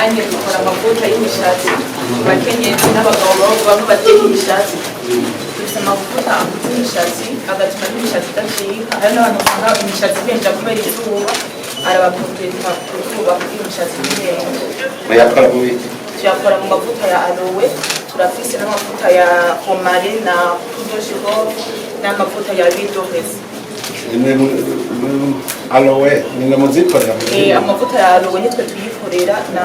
anye dukora amavuta y'imishatsi bakenyezi n'abagabo bamwe bateka imishatsi dufite amavuta akuze imishatsi agatuma n'imishatsi idacika hari n'abantu usanga imishatsi ibenja kubera izuba arabaproteka kuzuba kugira imishatsi ntibenge muyakora mu biki tuyakora mu mavuta ya aloe turafise n'amavuta ya homare na kudoshigo n'amavuta ya bidoresi aloe ni muzikorera amavuta ya aloe nitwe tuyikorera na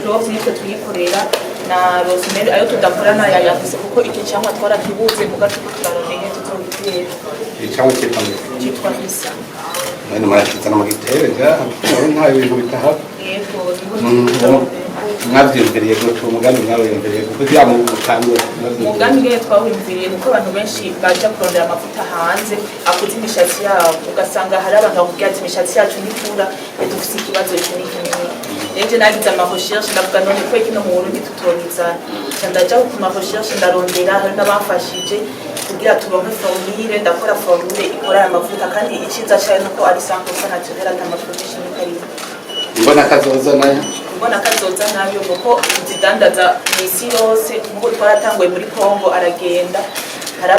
rose nitwe tuyikorera na rosemary ayo tudakora na yayafise kuko iki cyangwa twarakibuze mu gace turarondeye tutongitera cyangwa cyitwa Misa none marashitsa no mugiterega nta bintu bitaha yego mwavyumviriye guca umugambi mwawe yumviriye kuko byamu gutangwa umugambi rero twawumviriye kuko abantu benshi baje kurondera amavuta hanze akuze imishatsi yabo ugasanga hari abantu bakubwira ati imishatsi yacu ntikura dufite ikibazo kinini rero nagize amarecherche ndavuga none ko kino mu Burundi tutoniza ndaja ku marecherche ndarondera hari n'abafashije kugira turonke formule ndakora formule ikora amavuta kandi ikiza cyayo nuko ari 100% naturel atamaproduction karimo mbona kazoza nayo kuko zidandaza isi yose nk'uko twaratanguye muri Kongo aragenda hari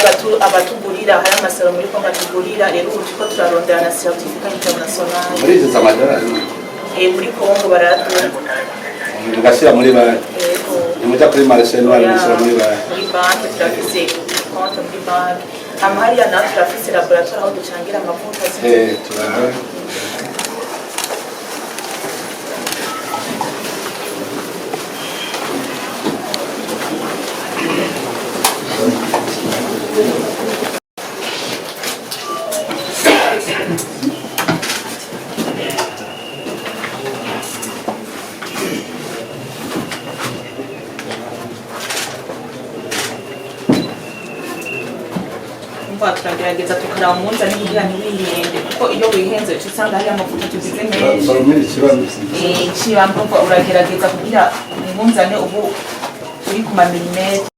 abatugurira hari amasaro muri Kongo atugurira rero ubu tuko turarondera na certificat international muri izo amadolari muri Kongo baratura ngashyira muri banki muja kuri marché n'abandi muri banki turafise konti muri banki amahariya natwe turafise laboratoire aho ducangira amavuta turabona turagerageza tukaraba umunzani kugira ntiwihende kuko iyo wihenze uca usanga hari amavuta tugize menshi uragerageza kugira umunzani ubu uri ku mamilimetero